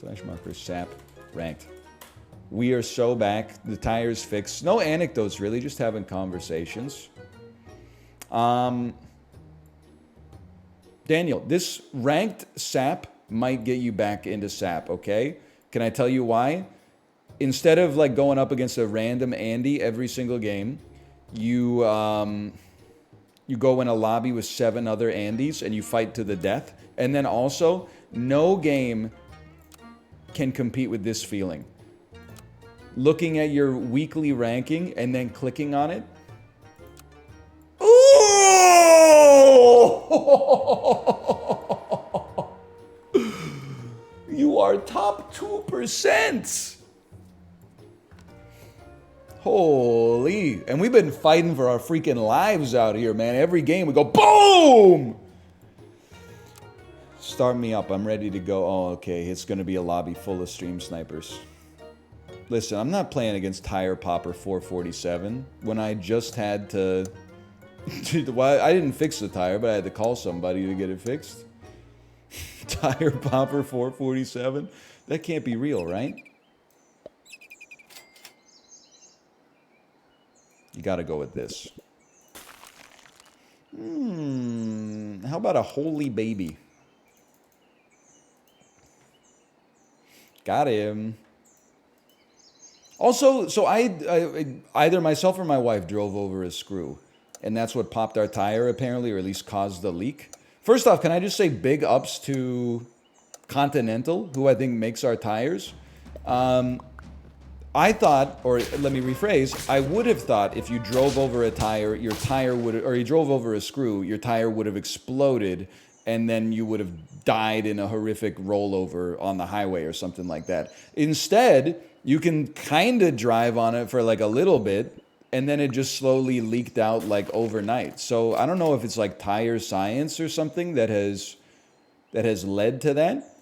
Flash marker, sap, ranked. We are so back. The tire's fixed. No anecdotes, really. Just having conversations. Daniel, this ranked sap might get you back into sap, okay? Can I tell you why? Instead of like going up against a random Andy every single game, you go in a lobby with 7 other Andys and you fight to the death. And then also, no game can compete with this feeling. Looking at your weekly ranking and then clicking on it. Oh! You are top 2%. Holy. And we've been fighting for our freaking lives out here, man. Every game we go, boom! Start me up. I'm ready to go. Oh, okay. It's going to be a lobby full of stream snipers. Listen, I'm not playing against Tire Popper 447 when I just had to... Well, I didn't fix the tire, but I had to call somebody to get it fixed. Tire Popper 447? That can't be real, right? You gotta go with this. How about a holy baby? Got him. Also, so I either myself or my wife drove over a screw. And that's what popped our tire, apparently, or at least caused the leak. First off, can I just say big ups to Continental, who I think makes our tires? I thought, or let me rephrase, I would have thought if you drove over a tire, your tire would, or you drove over a screw, your tire would have exploded, and then you would have died in a horrific rollover on the highway or something like that. Instead, you can kind of drive on it for like a little bit, and then it just slowly leaked out like overnight. So I don't know if it's like tire science or something that has led to that.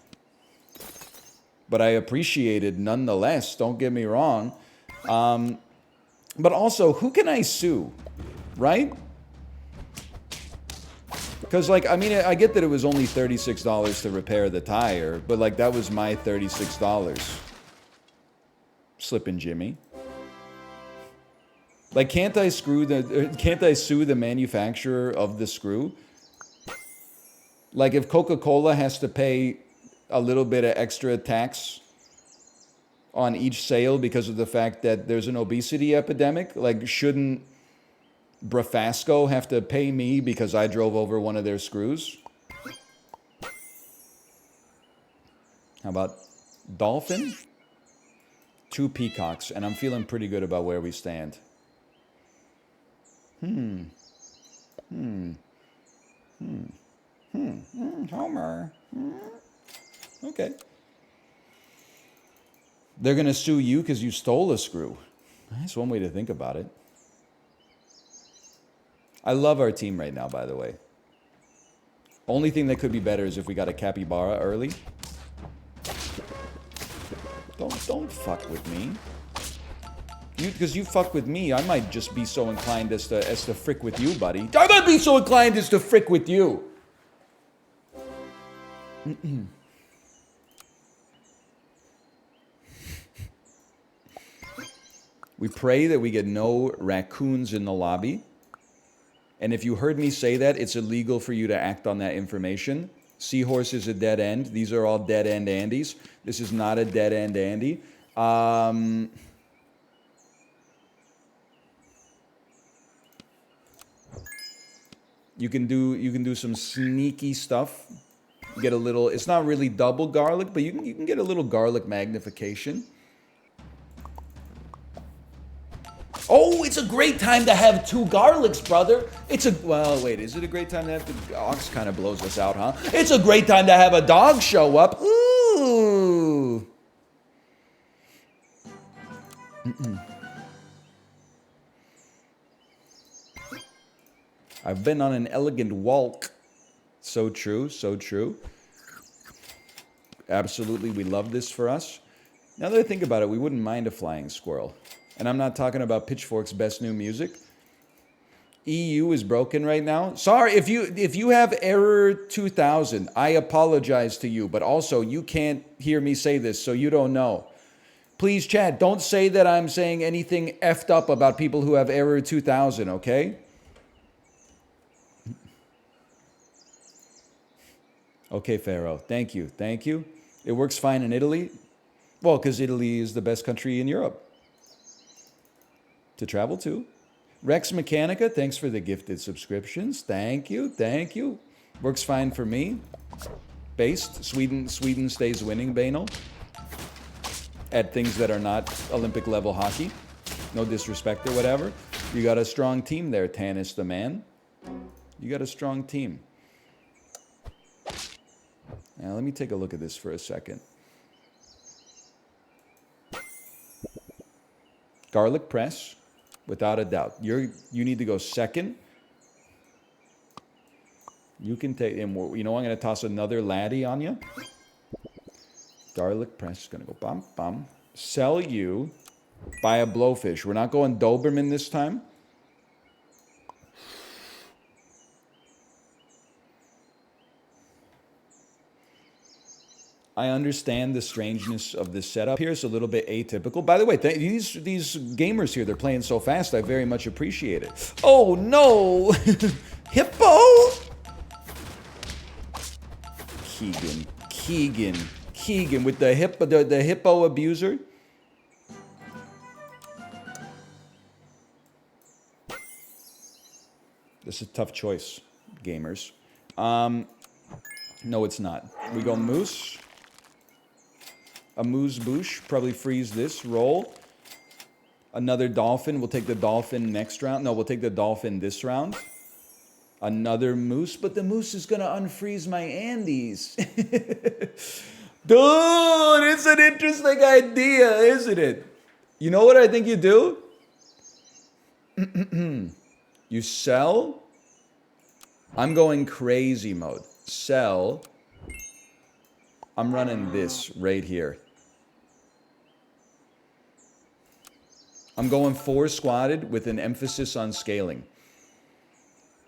But I appreciate it nonetheless, don't get me wrong. But also, who can I sue, right? Because, like, I mean, I get that it was only $36 to repair the tire, but, like, that was my $36. Slippin' Jimmy. Like, can't I sue the manufacturer of the screw? Like, if Coca-Cola has to pay a little bit of extra tax on each sale because of the fact that there's an obesity epidemic, like, shouldn't Brafasco have to pay me because I drove over one of their screws? How about Dolphin? 2 peacocks, and I'm feeling pretty good about where we stand. Homer. Okay. They're going to sue you because you stole a screw. That's one way to think about it. I love our team right now, by the way. Only thing that could be better is if we got a capybara early. Don't fuck with me. Because you fuck with me, I might just be so inclined as to frick with you, buddy. I might be so inclined as to frick with you. We pray that we get no raccoons in the lobby. And if you heard me say that, it's illegal for you to act on that information. Seahorse is a dead end. These are all dead end Andys. This is not a dead end Andy. You can do some sneaky stuff. Get a little. It's not really double garlic, but you can get a little garlic magnification. Oh, it's a great time to have 2 garlics, brother. Well, wait, is it a great time to have the ox kind of blows us out, huh? It's a great time to have a dog show up. Ooh. I've been on an elegant walk. So true, so true. Absolutely, we love this for us. Now that I think about it, we wouldn't mind a flying squirrel. And I'm not talking about Pitchfork's best new music. EU is broken right now. Sorry, if you have error 2000, I apologize to you, but also you can't hear me say this, so you don't know. Please, chat, don't say that I'm saying anything effed up about people who have error 2000, okay? Okay, Pharaoh. Thank you. Thank you. It works fine in Italy. Well, because Italy is the best country in Europe to travel to. Rex Mechanica, thanks for the gifted subscriptions. Thank you. Thank you. Works fine for me. Based. Sweden stays winning, Banal. At things that are not Olympic level hockey. No disrespect or whatever. You got a strong team there, Tanis the man. You got a strong team. Now, let me take a look at this for a second. Garlic press, without a doubt. You need to go second. You can take, and you know, I'm going to toss another laddie on you. Garlic press is going to go bum, bum. Sell you, buy a blowfish. We're not going Doberman this time. I understand the strangeness of this setup here. It's a little bit atypical. By the way, these gamers here, they're playing so fast. I very much appreciate it. Oh, no. Hippo. Keegan with the hippo abuser. This is a tough choice, gamers. No, it's not. We go moose. A moose boosh. Probably freeze this. Roll. Another dolphin. We'll take the dolphin next round. No, we'll take the dolphin this round. Another moose. But the moose is going to unfreeze my Andes. Dude, it's an interesting idea, isn't it? You know what I think you do? You sell. I'm going crazy mode. Sell. I'm running this right here. I'm going 4 squatted with an emphasis on scaling.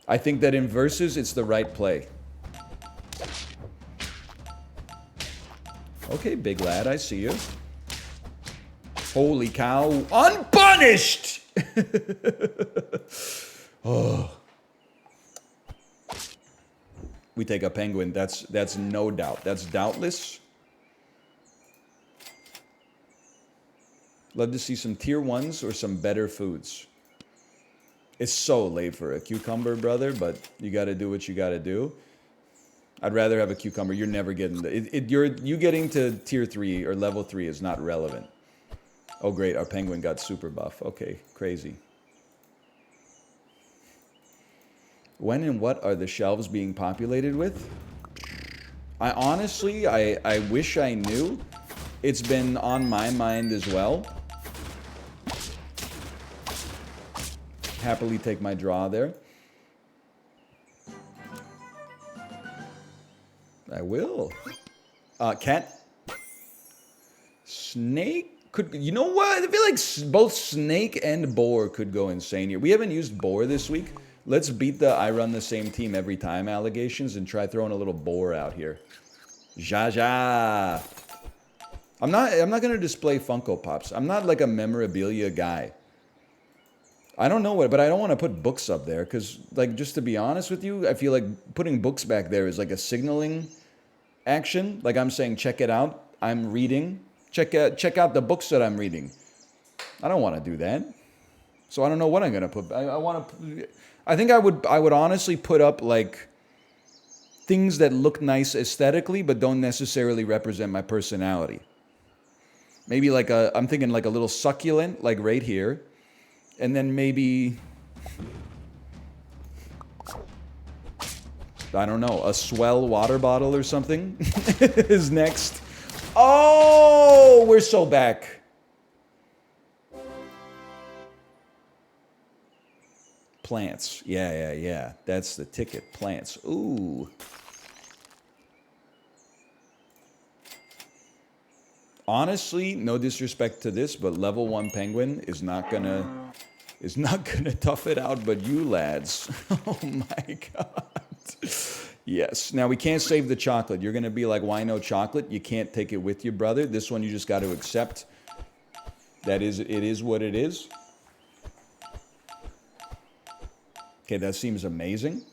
I think that in versus, it's the right play. Okay, big lad, I see you. Holy cow. Unpunished! Oh. We take a penguin. That's no doubt. That's doubtless. Love to see some tier 1s or some better foods. It's so late for a cucumber, brother, but you got to do what you got to do. I'd rather have a cucumber. You're never getting you getting to tier 3 or level 3 is not relevant. Oh, great. Our penguin got super buff. Okay, crazy. When and what are the shelves being populated with? I honestly wish I knew. It's been on my mind as well. Happily take my draw there. I will. Cat. Snake could. You know what? I feel like both snake and boar could go insane here. We haven't used boar this week. Let's beat the I run the same team every time allegations and try throwing a little boar out here. Jaja. I'm not gonna display Funko Pops. I'm not like a memorabilia guy. I don't know what, but I don't want to put books up there because, like, just to be honest with you, I feel like putting books back there is like a signaling action. Like I'm saying, check it out. I'm reading. Check out the books that I'm reading. I don't want to do that. So I don't know what I'm gonna put. I think I would honestly put up like things that look nice aesthetically, but don't necessarily represent my personality. Maybe like I'm thinking like a little succulent, like right here. And then maybe, I don't know, a swell water bottle or something is next. Oh, we're so back. Plants. Yeah. That's the ticket. Plants. Ooh. Honestly, no disrespect to this, but level 1 penguin is not gonna is not going to tough it out but you lads. Oh my God. Yes. Now, we can't save the chocolate. You're going to be like, why no chocolate? You can't take it with you, brother. This one you just got to accept. It is what it is. Okay, that seems amazing.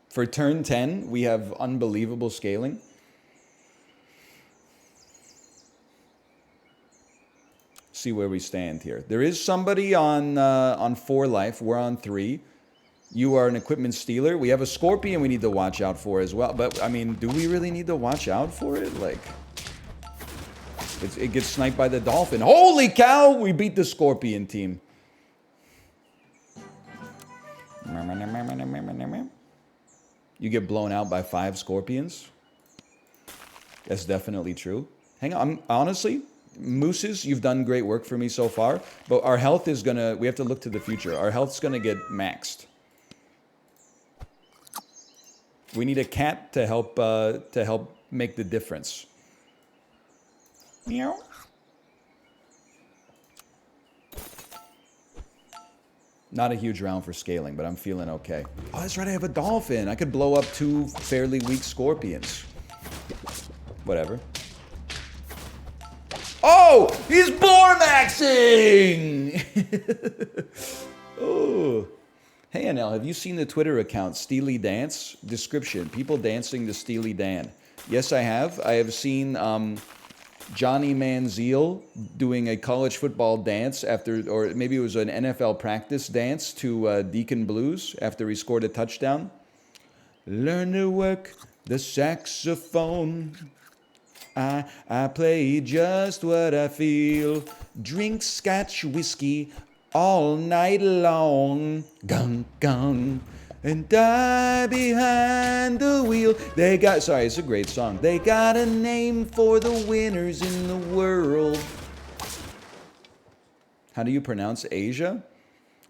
For turn 10, we have unbelievable scaling. See where we stand here. There is somebody on 4 life. We're on 3. You are an equipment stealer. We have a scorpion we need to watch out for as well. But, I mean, do we really need to watch out for it? Like, it gets sniped by the dolphin. Holy cow! We beat the scorpion team. You get blown out by 5 scorpions? That's definitely true. Hang on. Honestly, mooses, you've done great work for me so far. But our health is going to... We have to look to the future. Our health's going to get maxed. We need a cat to help make the difference. Meow. Not a huge round for scaling, but I'm feeling okay. Oh, that's right, I have a dolphin. I could blow up 2 fairly weak scorpions. Whatever. Oh, he's Bormaxing! Oh. Hey, NL, have you seen the Twitter account, Steely Dance? Description, people dancing to Steely Dan. Yes, I have. I have seen Johnny Manziel doing a college football dance after, or maybe it was an NFL practice dance to Deacon Blues after he scored a touchdown. Learn to work the saxophone. I play just what I feel. Drink Scotch whiskey all night long, gung, gung, and die behind the wheel. They got, sorry, it's a great song. They got a name for the winners in the world. How do you pronounce Asia?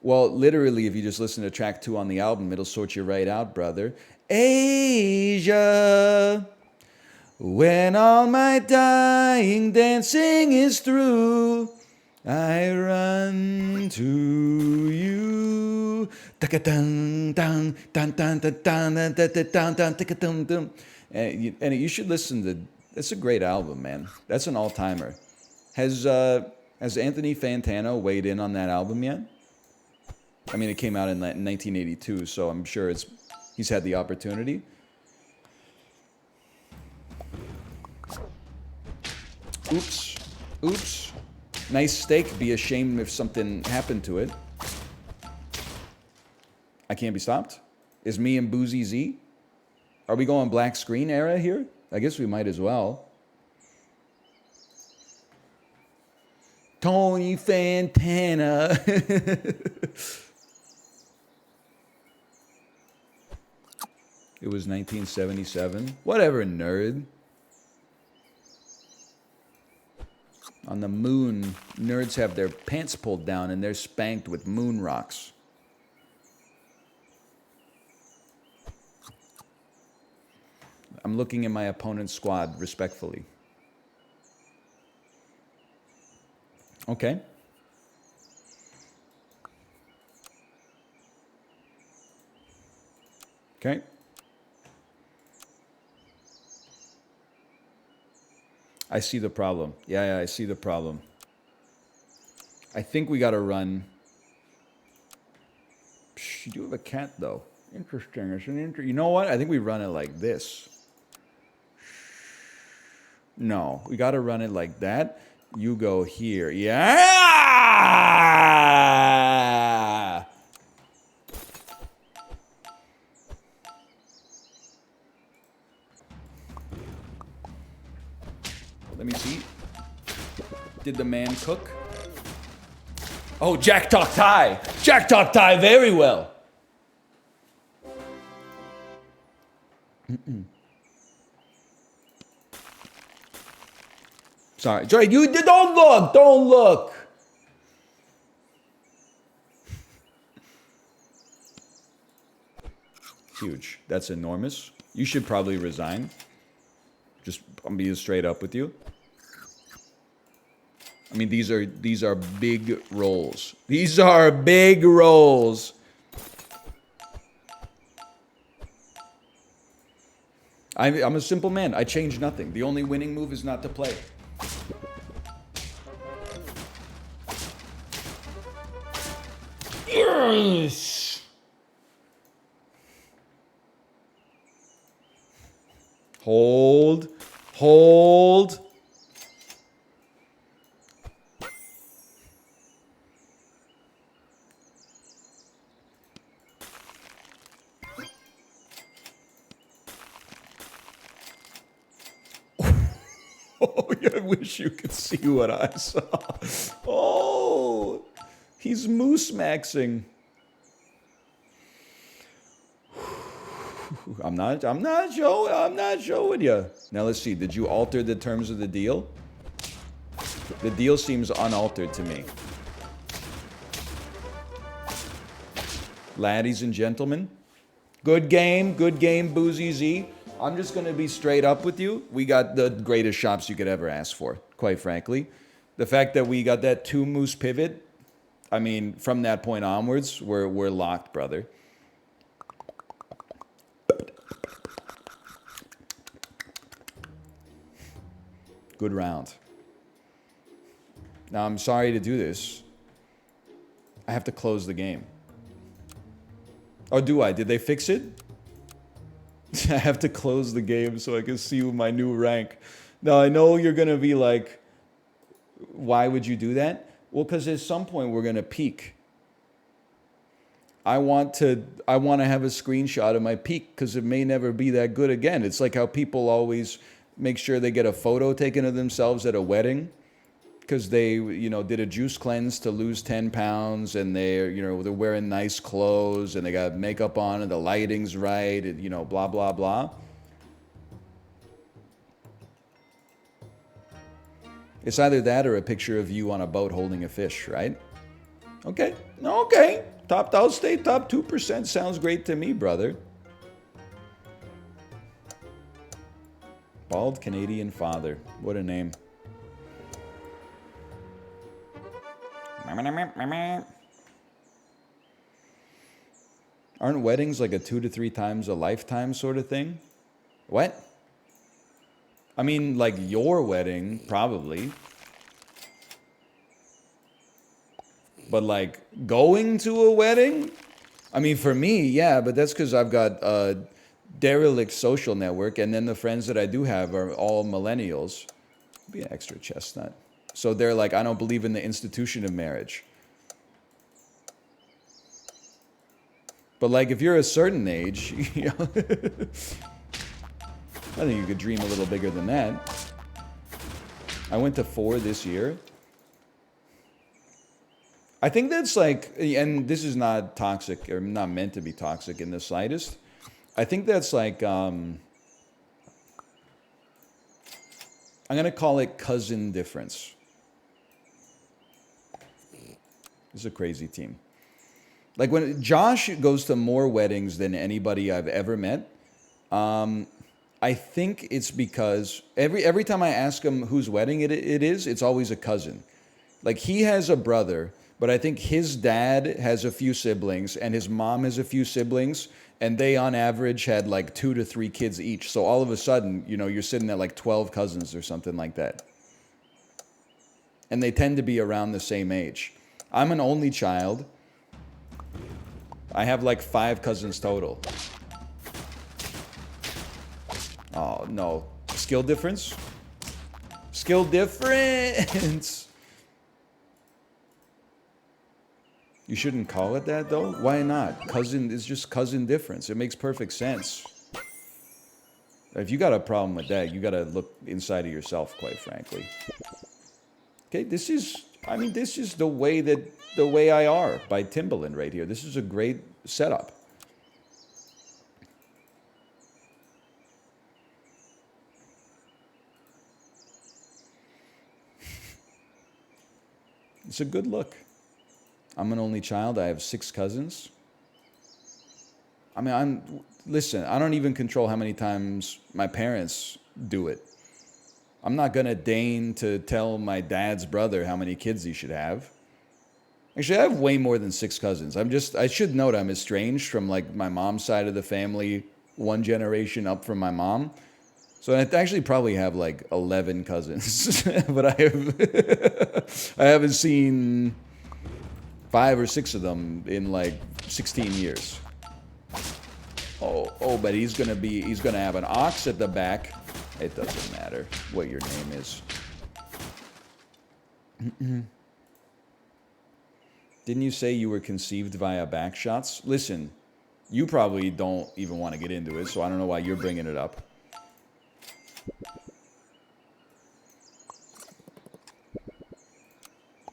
Well, literally, if you just listen to track 2 on the album, it'll sort you right out, brother. Asia, when all my dying dancing is through, I run to you. And you should listen to. It's a great album, man. That's an all-timer. Has Anthony Fantano weighed in on that album yet? I mean, it came out in 1982, so I'm sure he's had the opportunity. Oops. Oops. Nice steak. Be ashamed if something happened to it. I can't be stopped. Is me and Boozy Z? Are we going black screen era here? I guess we might as well. Tony Fantana. It was 1977. Whatever, nerd. On the moon, nerds have their pants pulled down and they're spanked with moon rocks. I'm looking at my opponent's squad respectfully. Okay. Okay. I see the problem. Yeah, I see the problem. I think we got to run. You do have a cat, though. Interesting. It's an you know what? I think we run it like this. No, we got to run it like that. You go here. Yeah! Let me see. Did the man cook? Oh, Jack Talk Thai. Jack Talk Thai very well. Sorry, you don't look. Don't look. Huge. That's enormous. You should probably resign. Just, I'm being straight up with you. I mean, these are big rolls. These are big rolls. I'm a simple man. I change nothing. The only winning move is not to play. Yes! Hold. Hold. Oh, I wish you could see what I saw. Oh, he's moose maxing. I'm not showing you. Now let's see. Did you alter the terms of the deal? The deal seems unaltered to me. Laddies and gentlemen, good game, Boozy Z. I'm just going to be straight up with you. We got the greatest shops you could ever ask for, quite frankly. The fact that we got that 2 moose pivot, I mean, from that point onwards, we're locked, brother. Good round. Now, I'm sorry to do this. I have to close the game. Oh, do I? Did they fix it? I have to close the game so I can see my new rank. Now, I know you're going to be like, why would you do that? Well, because at some point we're going to peak. I want to have a screenshot of my peak because it may never be that good again. It's like how people always make sure they get a photo taken of themselves at a wedding because they, you know, did a juice cleanse to lose 10 pounds and they're wearing nice clothes and they got makeup on and the lighting's right and, you know, blah, blah, blah. It's either that or a picture of you on a boat holding a fish, right? Okay. Okay. I'll stay top 2%. Sounds great to me, brother. Bald Canadian father. What a name. Aren't weddings like a 2 to 3 times a lifetime sort of thing? What? I mean, like your wedding, probably. But like going to a wedding? I mean, for me, yeah, but that's because I've got a derelict social network, and then the friends that I do have are all millennials. Be an extra chestnut. So they're like, I don't believe in the institution of marriage. But like, if you're a certain age, you know, I think you could dream a little bigger than that. I went to 4 this year. I think that's like, and this is not toxic or not meant to be toxic in the slightest. I think that's like, I'm going to call it cousin difference. This is a crazy team. Like when Josh goes to more weddings than anybody I've ever met, I think it's because every time I ask him whose wedding it is, it's always a cousin. Like he has a brother, but I think his dad has a few siblings and his mom has a few siblings, and they on average had like 2 to 3 kids each. So all of a sudden, you know, you're sitting at like 12 cousins or something like that. And they tend to be around the same age. I'm an only child. I have like 5 cousins total. Oh, no. Skill difference? Skill difference! You shouldn't call it that, though? Why not? Cousin is just cousin difference. It makes perfect sense. If you got a problem with that, you got to look inside of yourself, quite frankly. Okay, this is the way I are by Timbaland right here. This is a great setup. It's a good look. I'm an only child. I have 6 cousins. I mean, listen, I don't even control how many times my parents do it. I'm not going to deign to tell my dad's brother how many kids he should have. Actually, I have way more than 6 cousins. I should note I'm estranged from like my mom's side of the family, one generation up from my mom. So I actually probably have like 11 cousins, but I haven't seen 5 or 6 of them in like 16 years. Oh, but he's gonna have an ox at the back. It doesn't matter what your name is. Didn't you say you were conceived via back shots? Listen, you probably don't even want to get into it, so I don't know why you're bringing it up.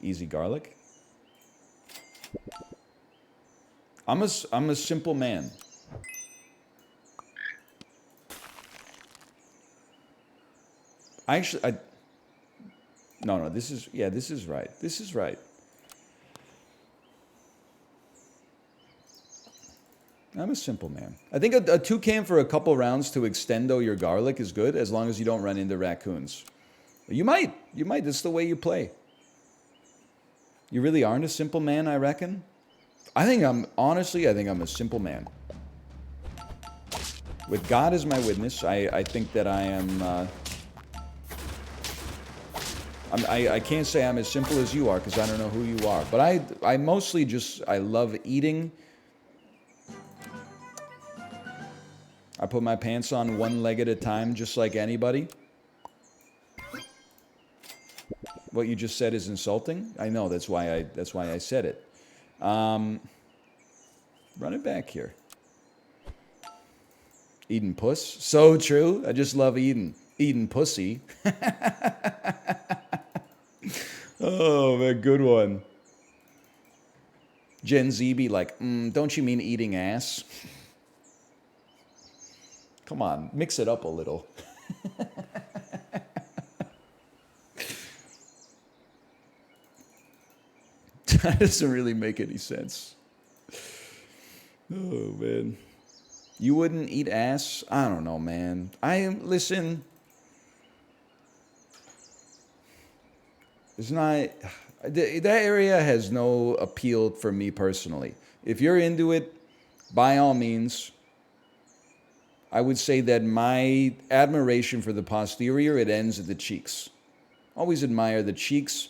Easy garlic. I'm a simple man. No, this is right. This is right. I'm a simple man. I think a toucan for a couple rounds to extendo your garlic is good, as long as you don't run into raccoons. You might. That's the way you play. You really aren't a simple man, I reckon. I think I'm a simple man. With God as my witness, I think that I am... I can't say I'm as simple as you are, because I don't know who you are. But I mostly I love eating. I put my pants on one leg at a time, just like anybody. What you just said is insulting. I know, that's why I said it. Run it back here. Eating puss. So true. I just love eating pussy. Oh, man, good one. Gen Z be like, don't you mean eating ass? Come on, mix it up a little. That doesn't really make any sense. Oh, man. You wouldn't eat ass? I don't know, man. Listen. It's not... That area has no appeal for me personally. If you're into it, by all means... I would say that my admiration for the posterior, it ends at the cheeks. Always admire the cheeks.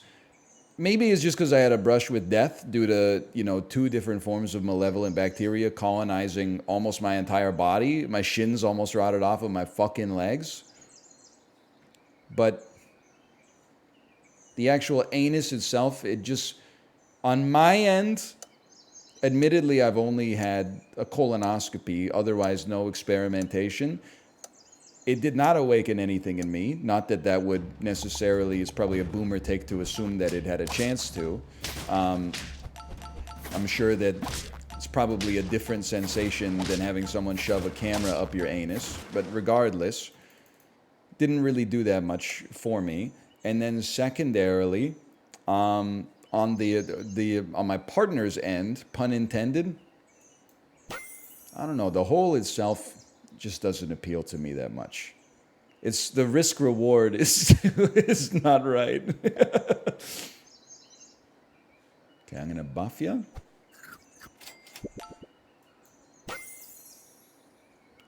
Maybe it's just because I had a brush with death due to, 2 different forms of malevolent bacteria colonizing almost my entire body. My shins almost rotted off of my fucking legs. But the actual anus itself, it just, on my end... Admittedly, I've only had a colonoscopy, otherwise no experimentation. It did not awaken anything in me. Not that that would necessarily, it's probably a boomer take to assume that it had a chance to. I'm sure that it's probably a different sensation than having someone shove a camera up your anus. But regardless, didn't really do that much for me. And then secondarily, on my partner's end, pun intended, I don't know, the hole itself just doesn't appeal to me that much. It's the risk reward is not right. Okay, I'm gonna buff you.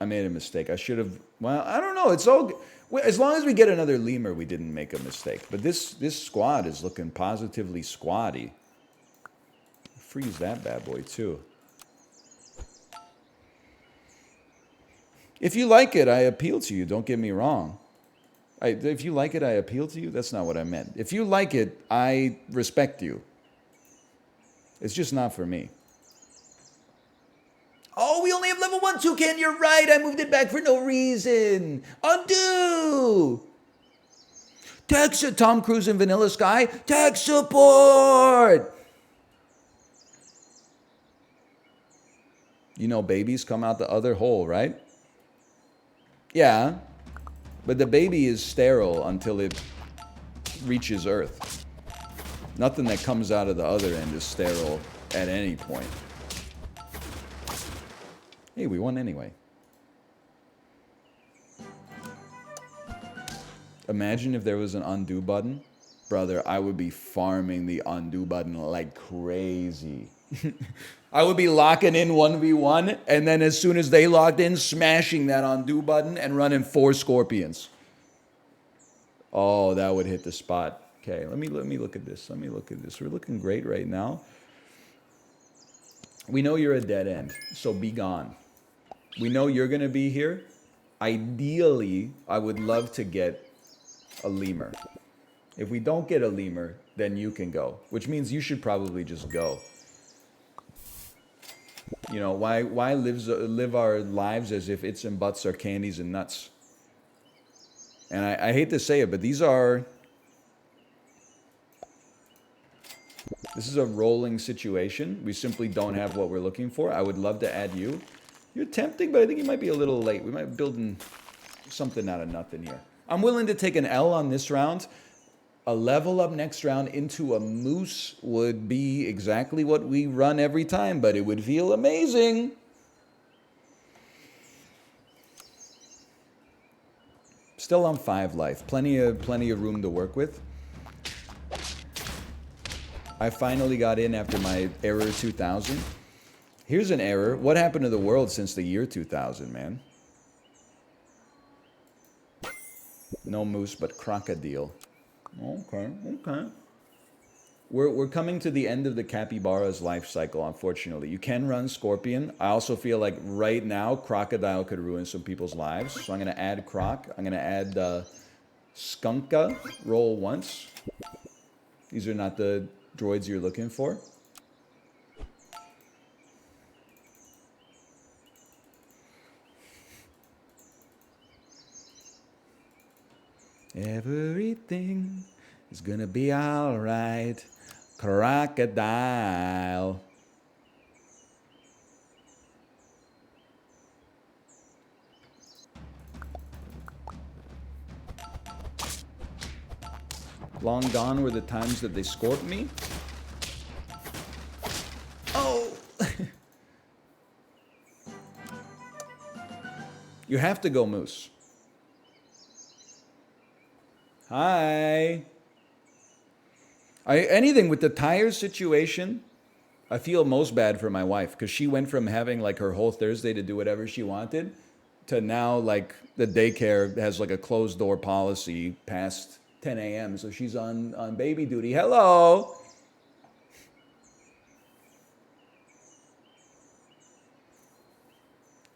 I made a mistake. I should have. Well, I don't know. It's all. As long as we get another lemur, we didn't make a mistake. But this squad is looking positively squatty. Freeze that bad boy, too. If you like it, I appeal to you. Don't get me wrong. If you like it, I appeal to you. That's not what I meant. If you like it, I respect you. It's just not for me. Oh, we only have level 1 toucan. You're right. I moved it back for no reason. Undo. Tom Cruise and Vanilla Sky. Tech support. You know babies come out the other hole, right? Yeah. But the baby is sterile until it reaches Earth. Nothing that comes out of the other end is sterile at any point. Hey, we won anyway. Imagine if there was an undo button. Brother, I would be farming the undo button like crazy. I would be locking in 1v1, and then as soon as they locked in, smashing that undo button and running 4 scorpions. Oh, that would hit the spot. Okay, let me look at this. Let me look at this. We're looking great right now. We know you're a dead end, so be gone. We know you're gonna be here. Ideally, I would love to get a lemur. If we don't get a lemur, then you can go, which means you should probably just go. You know, why live our lives as if its and buts are candies and nuts? And I hate to say it, but this is a rolling situation. We simply don't have what we're looking for. I would love to add you. You're tempting, but I think you might be a little late. We might be building something out of nothing here. I'm willing to take an L on this round. A level up next round into a moose would be exactly what we run every time, but it would feel amazing. Still on 5 life. Plenty of room to work with. I finally got in after my error 2000. Here's an error. What happened to the world since the year 2000, man? No moose, but crocodile. Okay. We're coming to the end of the capybara's life cycle, unfortunately. You can run scorpion. I also feel like right now, crocodile could ruin some people's lives. So I'm going to add croc. I'm going to add skunka. Roll once. These are not the droids you're looking for. Everything is gonna be alright. Crocodile. Long gone were the times that they scorped me. Oh! You have to go moose. Hi. Anything with the tire situation, I feel most bad for my wife because she went from having like her whole Thursday to do whatever she wanted to now like the daycare has like a closed door policy past 10 a.m. So she's on baby duty. Hello.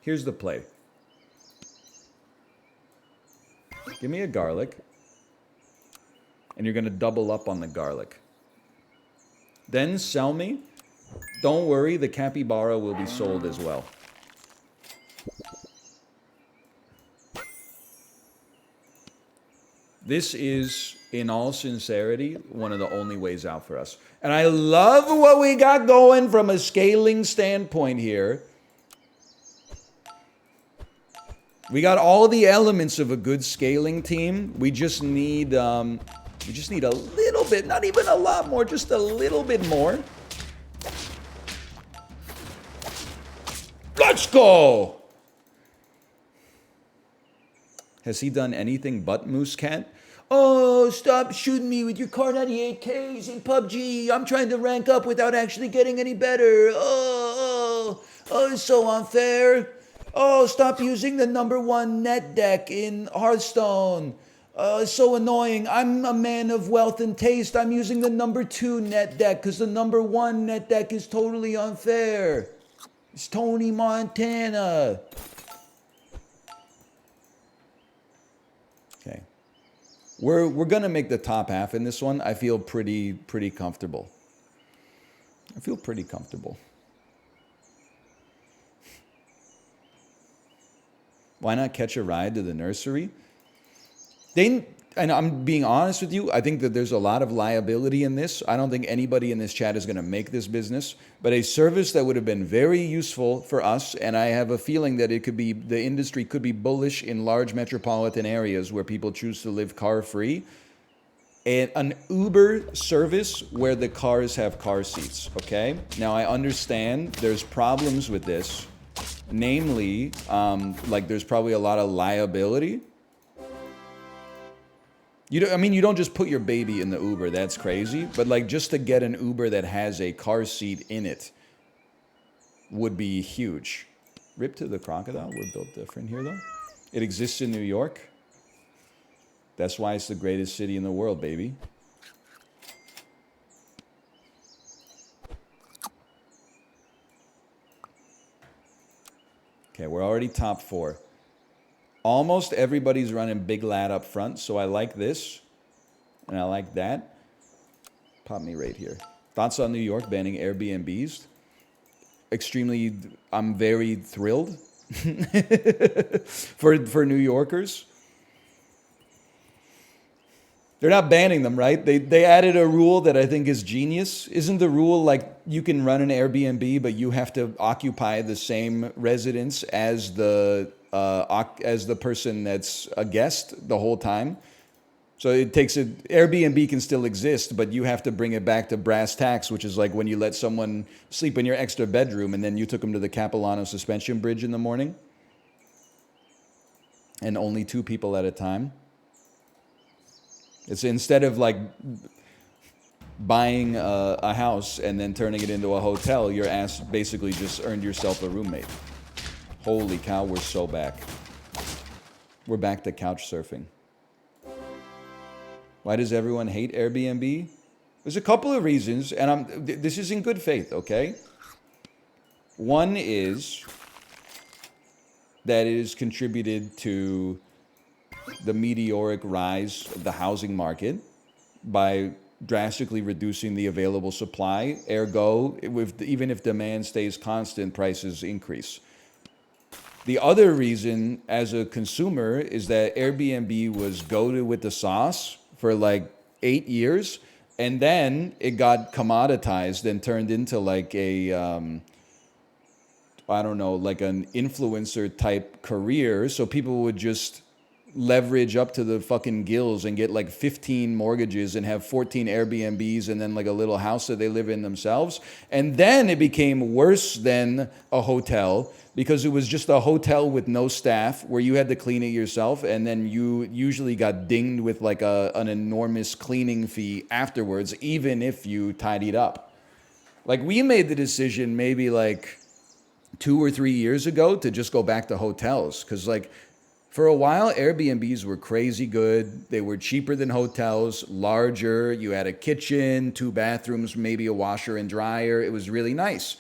Here's the play. Give me a garlic. And you're going to double up on the garlic. Then sell me. Don't worry, the capybara will be sold as well. This is, in all sincerity, one of the only ways out for us. And I love what we got going from a scaling standpoint here. We got all the elements of a good scaling team. We just need a little bit, not even a lot more, just a little bit more. Let's go! Has he done anything but Moose Cat? Oh, stop shooting me with your Kar 98Ks in PUBG. I'm trying to rank up without actually getting any better. Oh, it's so unfair. Oh, stop using the #1 net deck in Hearthstone. It's so annoying. I'm a man of wealth and taste. I'm using the #2 net deck because the #1 net deck is totally unfair. It's Tony Montana. Okay. We're gonna make the top half in this one. I feel pretty comfortable. I feel pretty comfortable. Why not catch a ride to the nursery? And I'm being honest with you, I think that there's a lot of liability in this. I don't think anybody in this chat is going to make this business, but a service that would have been very useful for us, and I have a feeling that it could be, the industry could be bullish in large metropolitan areas where people choose to live car-free. An Uber service where the cars have car seats, okay? Now, I understand there's problems with this. Namely, like there's probably a lot of liability. You don't, I mean, you don't just put your baby in the Uber. That's crazy. But like, just to get an Uber that has a car seat in it would be huge. Rip to the crocodile. We're built different here, though. It exists in New York. That's why it's the greatest city in the world, baby. Okay, we're already top 4. Almost everybody's running big lad up front, so I like this. And I like that. Pop me right here. Thoughts on New York banning Airbnbs? Extremely, I'm very thrilled for New Yorkers. They're not banning them, right? They added a rule that I think is genius. Isn't the rule like you can run an Airbnb, but you have to occupy the same residence as the person that's a guest the whole time? So it takes a Airbnb can still exist, but you have to bring it back to brass tacks, which is like when you let someone sleep in your extra bedroom and then you took them to the Capilano Suspension Bridge in the morning, and only 2 people at a time. It's instead of like buying a house and then turning it into a hotel, your ass basically just earned yourself a roommate. Holy cow, we're so back. We're back to couch surfing. Why does everyone hate Airbnb? There's a couple of reasons, and this is in good faith, okay? One is that it has contributed to the meteoric rise of the housing market by drastically reducing the available supply. Ergo, even if demand stays constant, prices increase. The other reason as a consumer is that Airbnb was goated with the sauce for like 8 years, and then it got commoditized and turned into like a, I don't know, like an influencer type career. So people would just leverage up to the fucking gills and get like 15 mortgages and have 14 Airbnbs and then like a little house that they live in themselves. And then it became worse than a hotel because it was just a hotel with no staff where you had to clean it yourself, and then you usually got dinged with like an enormous cleaning fee afterwards, even if you tidied up. Like we made the decision maybe like 2 or 3 years ago to just go back to hotels, because like for a while, Airbnbs were crazy good. They were cheaper than hotels, larger. You had a kitchen, 2 bathrooms, maybe a washer and dryer. It was really nice.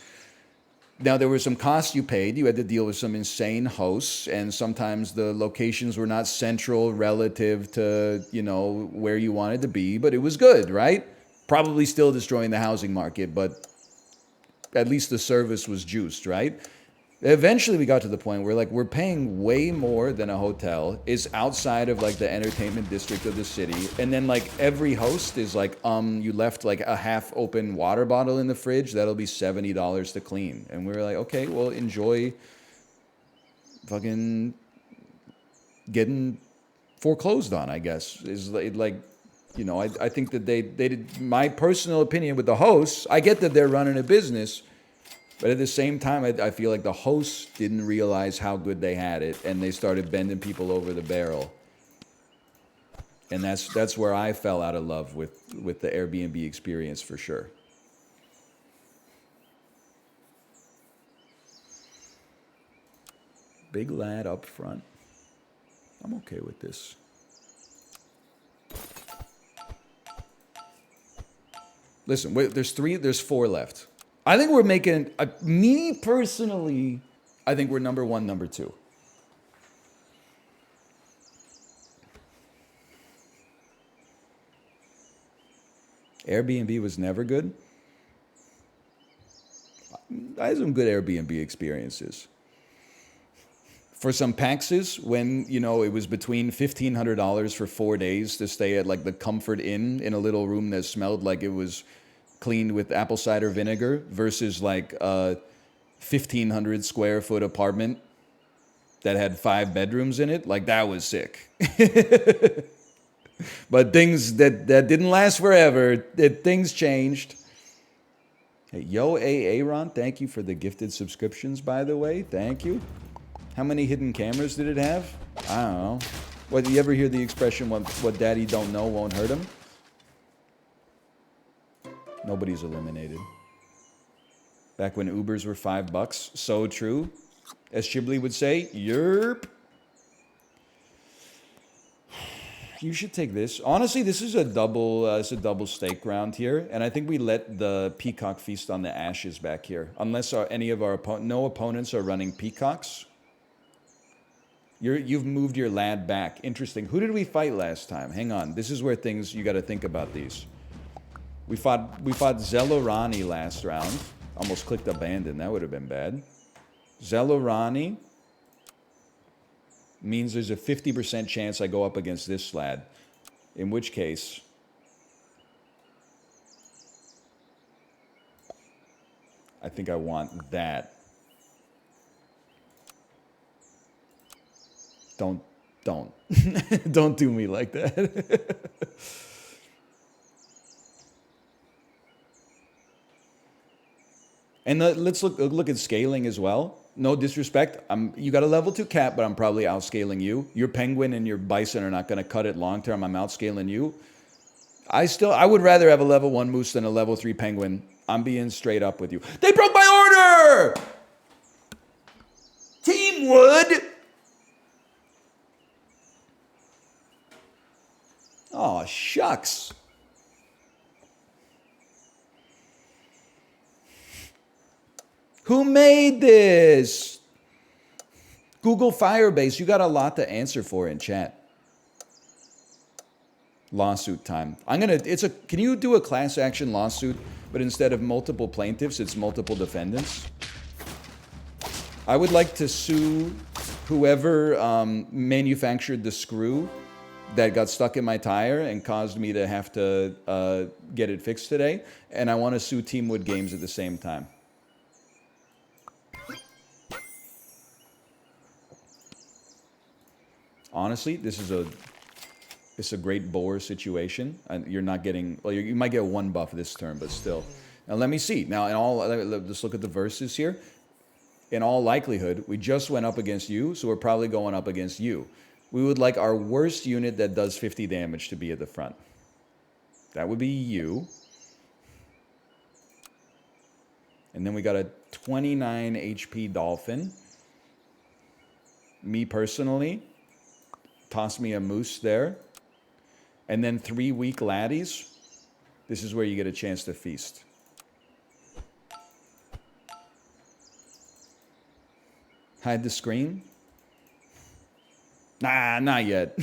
Now, there were some costs you paid. You had to deal with some insane hosts, and sometimes the locations were not central relative to, you know, where you wanted to be, but it was good, right? Probably still destroying the housing market, but at least the service was juiced, right? Eventually we got to the point where like we're paying way more than a hotel. It's outside of like the entertainment district of the city, and then like every host is like, you left like a half open water bottle in the fridge, that'll be $70 to clean. And we were like, okay, well, enjoy fucking getting foreclosed on, I guess. Is like, you know, I think that they did, my personal opinion with the hosts, I get that they're running a business, but at the same time, I feel like the hosts didn't realize how good they had it, and they started bending people over the barrel. And that's where I fell out of love with the Airbnb experience for sure. Big lad up front. I'm okay with this. Listen, wait, there's 4 left. I think we're making, me personally, I think we're number 1, number 2. Airbnb was never good. I had some good Airbnb experiences. For some Paxes, when, you know, it was between $1,500 for 4 days to stay at like the Comfort Inn in a little room that smelled like it was cleaned with apple cider vinegar, versus like a 1,500 square foot apartment that had 5 bedrooms in it. Like that was sick. But things that didn't last forever. Things changed. Hey, yo, Aaron, thank you for the gifted subscriptions, by the way. Thank you. How many hidden cameras did it have? I don't know. What, you ever hear the expression, what daddy don't know won't hurt him? Nobody's eliminated. Back when Ubers were $5. So true. As Chiblee would say, yerp. You should take this. Honestly, this is a double stake round here, and I think we let the Peacock feast on the ashes back here. Unless any of our no opponents are running Peacocks. You've moved your lad back. Interesting. Who did we fight last time? Hang on. This is where things you got to think about these. We fought Zelorani last round. Almost clicked abandon. That would have been bad. Zelorani means there's a 50% chance I go up against this lad. In which case, I think I want that. Don't. Don't do me like that. And let's look at scaling as well. No disrespect, you got a level 2 cap, but I'm probably outscaling you. Your penguin and your bison are not going to cut it long term. I'm outscaling you. I would rather have a level 1 moose than a level 3 penguin. I'm being straight up with you. They broke my order! Team Wood! Oh, shucks. Who made this? Google Firebase, you got a lot to answer for in chat. Lawsuit time. Can you do a class action lawsuit, but instead of multiple plaintiffs, it's multiple defendants? I would like to sue whoever manufactured the screw that got stuck in my tire and caused me to have to get it fixed today. And I want to sue Team Wood Games at the same time. Honestly, this is a great boar situation. You're not getting, well, you might get 1 buff this turn, but still. Now let me see. Now let's look at the verses here. In all likelihood, we just went up against you, so we're probably going up against you. We would like our worst unit that does 50 damage to be at the front. That would be you. And then we got a 29 HP Dolphin. Me personally, toss me a moose there. And then 3 weak laddies. This is where you get a chance to feast. Hide the screen? Nah, not yet.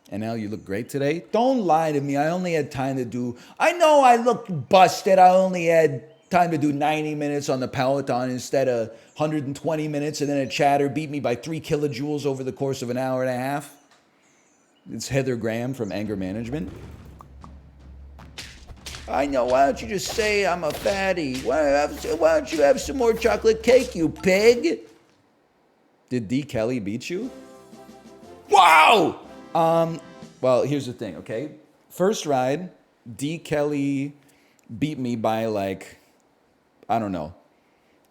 And now you look great today. Don't lie to me. I only had time to do... I know I looked busted. I only had time to do 90 minutes on the Peloton instead of 120 minutes, and then a chatter beat me by 3 kilojoules over the course of an hour and a half. It's Heather Graham from Anger Management. I know. Why don't you just say I'm a fatty? Why don't you have some more chocolate cake, you pig? Did D. Kelly beat you? Wow! Well, here's the thing, okay? First ride, D. Kelly beat me by like, I don't know,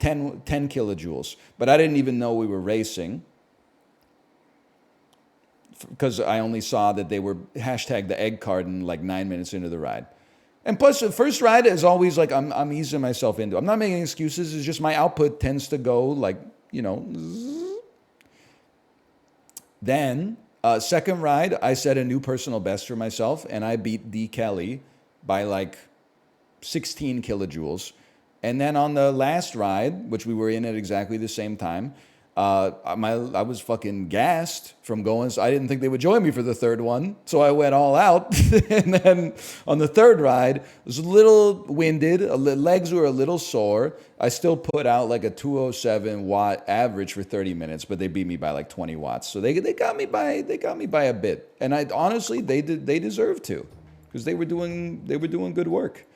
10 kilojoules. But I didn't even know we were racing because I only saw that they were hashtag the egg carton like 9 minutes into the ride. And plus, the first ride is always like I'm easing myself into. I'm not making excuses. It's just my output tends to go like, you know. Then, second ride, I set a new personal best for myself, and I beat D. Kelly by like 16 kilojoules. And then on the last ride, which we were in at exactly the same time, I was fucking gassed from going. So I didn't think they would join me for the third one, so I went all out. And then on the third ride, I was a little winded, legs were a little sore. I still put out like a 207 watt average for 30 minutes, but they beat me by like 20 watts. So they got me by a bit. And I honestly they deserved to, because they were doing good work.